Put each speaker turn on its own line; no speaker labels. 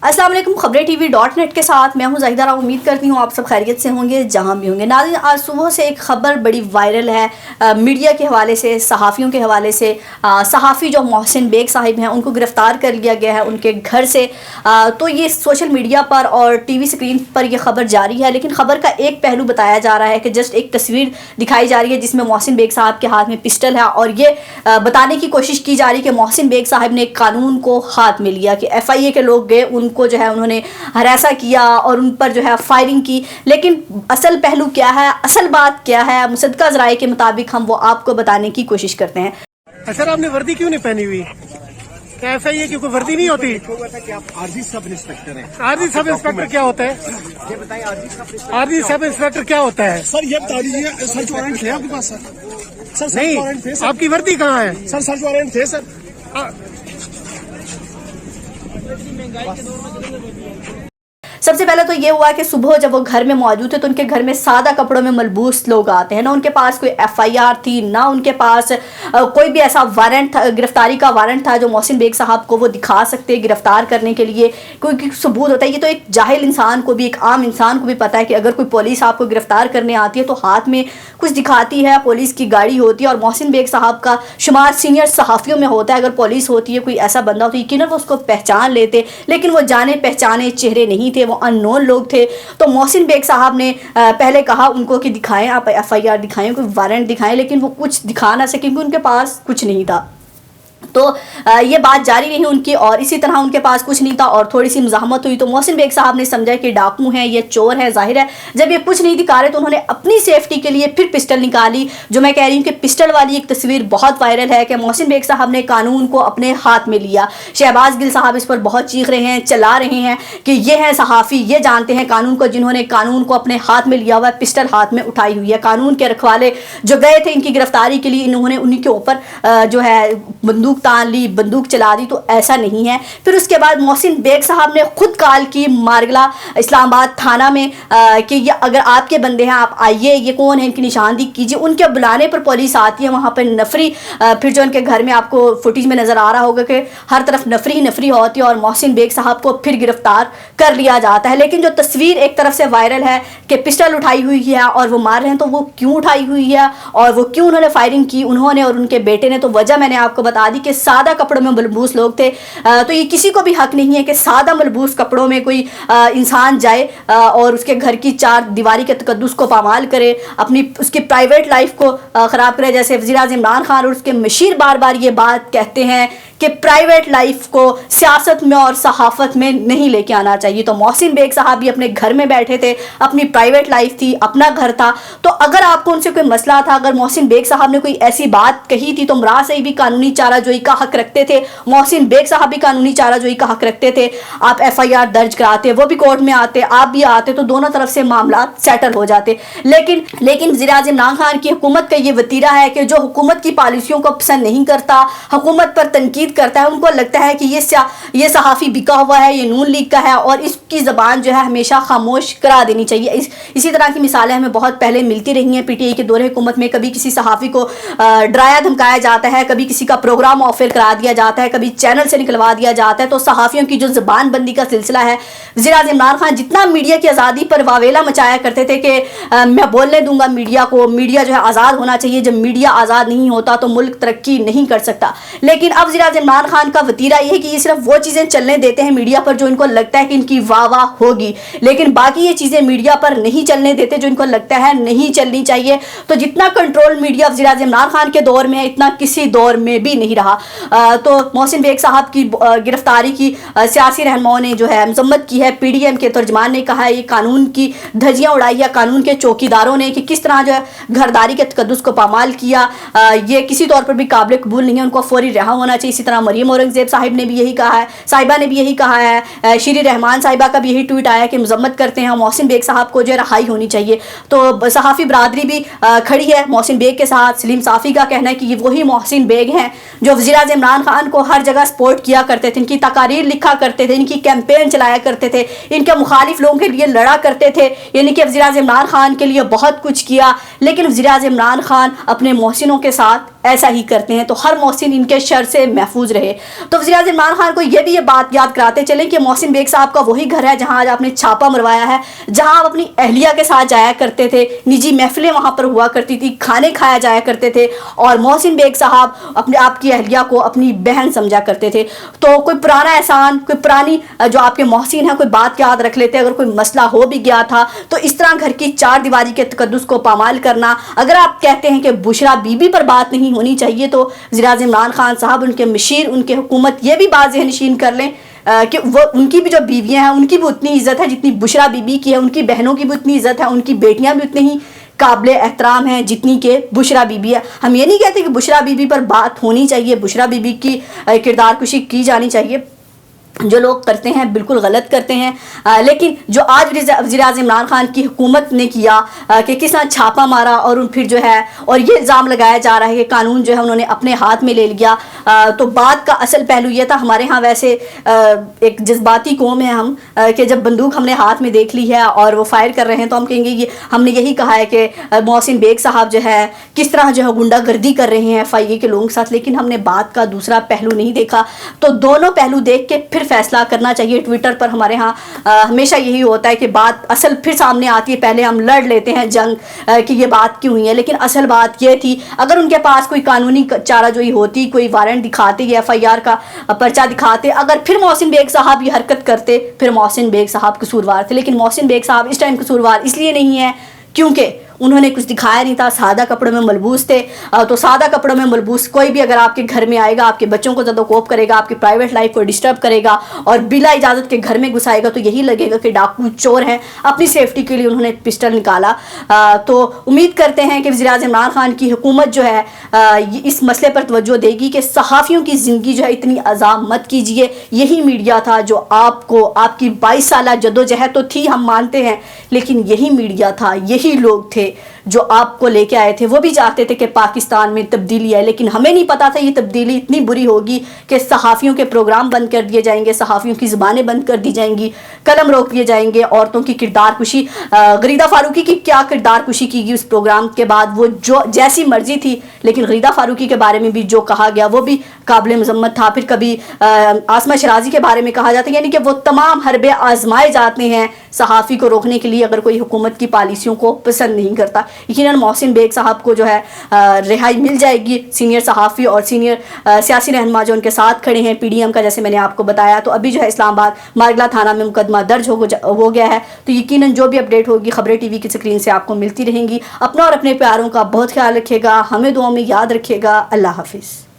अस्सलाम वालेकुम, खबरें.tv.net के साथ मैं हूं ज़ाहिदा राव। उम्मीद करती हूं आप सब खैरियत से होंगे जहां भी होंगे। नाज़रीन, आज सुबह से एक ख़बर बड़ी वायरल है मीडिया के हवाले से, सहाफ़ियों के हवाले से। सहाफ़ी जो मोहसिन बेग साहिब हैं उनको गिरफ़्तार कर लिया गया है उनके घर से। तो ये सोशल मीडिया पर और टीवी स्क्रीन पर यह ख़बर जारी है, लेकिन ख़बर का एक पहलू बताया जा रहा है कि जस्ट एक तस्वीर दिखाई जा रही है जिसमें मोहसिन बेग साहब के हाथ में पिस्टल है और ये बताने की कोशिश की जा रही है कि मोहसिन बेग साहब ने कानून को हाथ में लिया, कि FIA के लोग गए, उनको जो है उन्होंने हरासा किया और उन पर जो है फायरिंग की। लेकिन असल पहलू क्या है, असल बात क्या है, मुसद्दक़ा ज़राए के मुताबिक हम वो आपको बताने की कोशिश करते हैं।
सर, आपने वर्दी क्यों नहीं पहनी हुई? क्या FIA की कोई वर्दी नहीं होती?
आरजी सब इंस्पेक्टर हैं।
आरजी सब इंस्पेक्टर क्या होता है?
ये बताइए,
आरजी सब इंस्पेक्टर क्या होता है?
सर ये बता दीजिए, सर्च वारंट थे आपके पास? सर सर्च वारंट थे
नहीं,
सर?
आपकी वर्दी कहाँ है?
सर सर्च वारंट थे सर?
सबसे पहले तो ये हुआ कि सुबह जब वो घर में मौजूद थे तो उनके घर में सादा कपड़ों में मलबूस लोग आते हैं। ना उनके पास कोई FIR थी, ना उनके पास कोई भी ऐसा वारंट था, गिरफ्तारी का वारंट था जो मोहसिन बेग साहब को वो दिखा सकते हैं गिरफ्तार करने के लिए कोई सबूत होता है। ये तो एक जाहिल इंसान को भी, एक आम इंसान को भी पता है कि अगर कोई पुलिस आपको गिरफ्तार करने आती है तो हाथ में कुछ दिखाती है, पुलिस की गाड़ी होती है। और मोहसिन बेग साहब का शुमार सीनियर सहाफ़ियों में होता है। अगर पुलिस होती है, कोई ऐसा बंदा हो तो यकीनन वो उसको पहचान लेते, लेकिन वो जाने पहचाने चेहरे नहीं थे, वो अननोन लोग थे। तो मोहसिन बेग साहब ने पहले कहा उनको कि दिखाएं, आप FIR दिखाएं, कोई वारंट दिखाएं, लेकिन वो कुछ दिखा ना सके क्योंकि उनके पास कुछ नहीं था। तो ये बात जारी रही उनकी और इसी तरह उनके पास कुछ नहीं था और थोड़ी सी मज़ाहमत हुई तो मोहसिन बेग साहब ने समझा कि डाकू हैं, ये चोर है। जाहिर है जब ये कुछ नहीं दिखा रहे तो उन्होंने अपनी सेफ्टी के लिए फिर पिस्टल निकाली। जो मैं कह रही हूँ कि पिस्टल वाली एक तस्वीर बहुत वायरल है कि मोहसिन बेग साहब ने कानून को अपने हाथ में लिया। शहबाज गिल साहब इस पर बहुत चीख रहे हैं, चिल्ला रहे हैं कि ये हैं सहाफ़ी, ये जानते हैं कानून को, जिन्होंने कानून को अपने हाथ में लिया हुआ है, पिस्टल हाथ में उठाई हुई है। कानून के रखवाले जो गए थे इनकी गिरफ्तारी के लिए, इन्होंने उन्हीं के ऊपर जो है बंदूक तान ली, बंदूक चला दी। तो ऐसा नहीं है। फिर उसके बाद मोहसिन बेग साहब ने खुद कॉल की मारगला इस्लामाबाद थाना में कि ये अगर आपके बंदे हैं आप आइए, ये कौन है, इनकी निशानदी कीजिए। उनके बुलाने पर पुलिस आती है, वहाँ पर नफरी, फिर जो उनके घर में आपको फुटेज में नज़र आ रहा होगा कि हर तरफ नफरी ही नफरी होती है और मोहसिन बेग साहब को फिर गिरफ्तार कर लिया जाता है। लेकिन जो तस्वीर एक तरफ से वायरल है कि पिस्टल उठाई हुई है और वो मार रहे हैं, तो वो क्यों उठाई हुई है और वो क्यों उन्होंने फायरिंग की, उन्होंने और उनके बेटे ने, तो वजह मैंने आपको बता दी कि सादा कपड़ों में मलबूस लोग थे। तो ये किसी को भी हक नहीं है कि सादा मलबूस कपड़ों में कोई इंसान जाए और उसके घर की चार दीवारी के तकद्दुस को पामाल करे, अपनी उसकी प्राइवेट लाइफ को ख़राब करे। जैसे वज़ीर-ए-आज़म इमरान खान और उसके मशीर बार बार ये बात कहते हैं कि प्राइवेट लाइफ को सियासत में और सहाफ़त में नहीं लेके आना चाहिए। तो मोहसिन बेग साहब भी अपने घर में बैठे थे, अपनी प्राइवेट लाइफ थी, अपना घर था। तो अगर आपको उनसे कोई मसला था, अगर मोहसिन बेग साहब ने कोई ऐसी बात कही थी तो इमरान से भी कानूनी चाराजोई का हक रखते थे, मोहसिन बेग साहब भी कानूनी चाराजोई का हक रखते थे। आप FIR दर्ज कराते, वो भी कोर्ट में आते, आप भी आते, तो दोनों तरफ से मामला सेटल हो जाते। लेकिन वज़ीर-ए-आज़म इमरान खान की हुकूमत का ये वतीरा है कि जो हुकूमत की पॉलिसियों को पसंद नहीं करता, हुकूमत पर तनकीद करता है, उनको लगता है कि ये सहाफ़ी बिका हुआ है, ये नून लीग का है और इसकी ज़बान जो है हमेशा खामोश करा देनी चाहिए। इसी तरह की मिसालें हमें बहुत पहले मिलती रही हैं। PTI के दौरे हुकूमत में कभी किसी सहाफ़ी को डराया धमकाया जाता है, कभी किसी का प्रोग्राम ऑफर करा दिया जाता है, कभी चैनल से निकलवा दिया जाता है। तो सहाफ़ियों की जो ज़बान बंदी का सिलसिला है, वज़ीर-ए-आज़म इमरान खान जितना मीडिया की आज़ादी पर वावेला मचाया करते थे कि मैं बोलने दूंगा मीडिया को, मीडिया जो है आज़ाद होना चाहिए, जब मीडिया आज़ाद नहीं होता तो मुल्क तरक्की नहीं कर सकता। लेकिन अब वज़ीर-ए-आज़म इमरान खान का वतीरा ये है कि ये सिर्फ वो चीज़ें चलने देते हैं मीडिया पर जो इनको लगता है कि इनकी वाह वाह होगी, लेकिन बाकी ये चीज़ें मीडिया पर नहीं चलने देते जो इनको लगता है नहीं चलनी चाहिए। तो जितना कंट्रोल मीडिया वज़ीर-ए-आज़म इमरान खान के दौर में है, इतना किसी दौर में भी नहीं रहा। तो मोहसिन बेग साहब की गिरफ्तारी की सियासी रहनुमाओं ने जो है मजम्मत की है। PDM के तर्जमान ने कहा है ये कानून की धज्जियाँ उड़ाई है कानून के चौकीदारों ने कि किस तरह जो है घरदारी के तकद्दुस को पामाल किया। ये किसी तौर पर भी काबिल कबूल नहीं है, उनको फौरी रिहा होना चाहिए। इसी तरह मरियम औरंगज़ेब साहिब ने भी यही कहा है, साहिबा ने भी यही कहा है, शीरी रहमान साहिबा का भी यही ट्वीट आया कि मजम्मत करते हैं मोहसिन बेग साहब को जो है रहाई होनी चाहिए। तो सहाफ़ी बरादरी भी खड़ी है मोहसिन बेग के साथ। सलीम साफ़ी का कहना है कि ये वही मोहसिन बेग हैं जो वज़ीर-ए-आज़म इमरान खान को हर जगह सपोर्ट किया करते थे, इनकी तकारीर लिखा करते थे, इनकी कैंपेन चलाया करते थे, इनके मुखालिफ लोगों के लिए लड़ा करते थे, यानी कि वज़ीर-ए-आज़म इमरान खान के लिए बहुत कुछ किया। लेकिन वज़ीर-ए-आज़म इमरान खान अपने मोहसिनों के साथ ایسا ہی کرتے ہیں تو ہر محسن ان کے شر سے محفوظ رہے۔ تو وزیر اعظم عمران خان کو یہ بھی یہ بات یاد کراتے چلیں کہ محسن بیگ صاحب کا وہی گھر ہے جہاں آج آپ نے چھاپا مروایا ہے، جہاں آپ اپنی اہلیہ کے ساتھ جایا کرتے تھے، نجی محفلیں وہاں پر ہوا کرتی تھی، کھانے کھایا جایا کرتے تھے، اور محسن بیگ صاحب آپ کی اہلیہ کو اپنی بہن سمجھا کرتے تھے۔ تو کوئی پرانا احسان، کوئی پرانی جو آپ کے محسن ہیں کوئی بات یاد رکھ لیتے، اگر کوئی مسئلہ ہو بھی گیا تھا تو اس طرح گھر کی چار دیواری کے تقدس کو پامال کرنا۔ اگر آپ کہتے ہیں کہ بشرا بی بی پر بات نہیں ہونی چاہیے تو وزیر اعظم عمران خان صاحب، ان کے مشیر، ان کے حکومت یہ بھی بات ذہن نشین کر لیں کہ وہ ان کی بھی جو بیویاں ہیں ان کی بھی اتنی عزت ہے جتنی بشرا بی بی کی ہے، ان کی بہنوں کی بھی اتنی عزت ہے، ان کی بیٹیاں بھی اتنی ہی قابل احترام ہیں جتنی کہ بشرا بی بی ہے۔ ہم یہ نہیں کہتے کہ بشرا بی بی پر بات ہونی چاہیے، بشرا بی بی کی کردار کشی کی جانی چاہیے، جو لوگ کرتے ہیں بالکل غلط کرتے ہیں، لیکن جو آج وزیر اعظم عمران خان کی حکومت نے کیا کہ کس طرح چھاپا مارا اور پھر جو ہے اور یہ الزام لگایا جا رہا ہے کہ قانون جو ہے انہوں نے اپنے ہاتھ میں لے لیا، تو بات کا اصل پہلو یہ تھا، ہمارے ہاں ویسے ایک جذباتی قوم ہے ہم، کہ جب بندوق ہم نے ہاتھ میں دیکھ لی ہے اور وہ فائر کر رہے ہیں تو ہم کہیں گے یہ ہم نے یہی کہا ہے کہ محسن بیگ صاحب جو ہے کس طرح جو ہے غنڈہ گردی کر رہے ہیں FIA کے لوگوں کے ساتھ، لیکن ہم نے بات کا دوسرا پہلو نہیں دیکھا۔ تو دونوں پہلو دیکھ کے پھر فیصلہ کرنا چاہیے۔ ٹویٹر پر ہمارے ہاں ہمیشہ یہی ہوتا ہے کہ بات اصل پھر سامنے آتی ہے، پہلے ہم لڑ لیتے ہیں جنگ کہ یہ بات کیوں ہوئی ہے، لیکن اصل بات یہ تھی اگر ان کے پاس کوئی قانونی چارہ جوئی ہوتی، کوئی وارنٹ دکھاتے یا FIR کا پرچہ دکھاتے، اگر پھر محسن بیگ صاحب یہ حرکت کرتے پھر محسن بیگ صاحب قصوروار تھے، لیکن محسن بیگ صاحب اس ٹائم قصوروار اس لیے نہیں ہے کیونکہ انہوں نے کچھ دکھایا نہیں تھا، سادہ کپڑوں میں ملبوس تھے۔ تو سادہ کپڑوں میں ملبوس کوئی بھی اگر آپ کے گھر میں آئے گا، آپ کے بچوں کو زدو کوپ کرے گا، آپ کی پرائیویٹ لائف کو ڈسٹرب کرے گا اور بلا اجازت کے گھر میں گھسائے گا تو یہی لگے گا کہ ڈاکو چور ہیں۔ اپنی سیفٹی کے لیے انہوں نے پسٹل نکالا۔ تو امید کرتے ہیں کہ وزیر اعظم عمران خان کی حکومت جو ہے اس مسئلے پر توجہ دے گی کہ صحافیوں کی زندگی جو ہے اتنی عذاب مت کیجیے۔ یہی میڈیا تھا جو آپ کو، آپ کی 22 سالہ جدوجہد تو تھی ہم مانتے ہیں، لیکن یہی میڈیا تھا، یہی لوگ تھے جو آپ کو لے کے آئے تھے۔ وہ بھی چاہتے تھے کہ پاکستان میں تبدیلی ہے، لیکن ہمیں نہیں پتا تھا یہ تبدیلی اتنی بری ہوگی کہ صحافیوں کے پروگرام بند کر دیے جائیں گے، صحافیوں کی زبانیں بند کر دی جائیں گی، قلم روک دیے جائیں گے، عورتوں کی کردار کشی، غریدہ فاروقی کی کیا کردار کشی کی گئی اس پروگرام کے بعد، وہ جو جیسی مرضی تھی، لیکن غریدہ فاروقی کے بارے میں بھی جو کہا گیا وہ بھی قابل مذمت تھا۔ پھر کبھی عاصمہ شرازی کے بارے میں کہا جاتا ہے، یعنی کہ وہ تمام حربے آزمائے جاتے ہیں صحافی کو روکنے کے لیے اگر کوئی حکومت کی پالیسیوں کو پسند نہیں کرتا۔ یقیناً محسن بیگ صاحب کو جو ہے رہائی مل جائے گی۔ سینئر صحافی اور سینئر سیاسی رہنما جو ان کے ساتھ کھڑے ہیں PDM کا، جیسے میں نے آپ کو بتایا، تو ابھی جو ہے اسلام آباد مارگلا تھانہ میں مقدمہ درج ہو گیا ہے۔ تو یقیناً جو بھی اپڈیٹ ہوگی خبریں TV کی سکرین سے آپ کو ملتی رہیں گی۔ اپنا اور اپنے پیاروں کا بہت خیال رکھیے گا، ہمیں دعاؤں میں یاد رکھیے گا۔ اللہ حافظ۔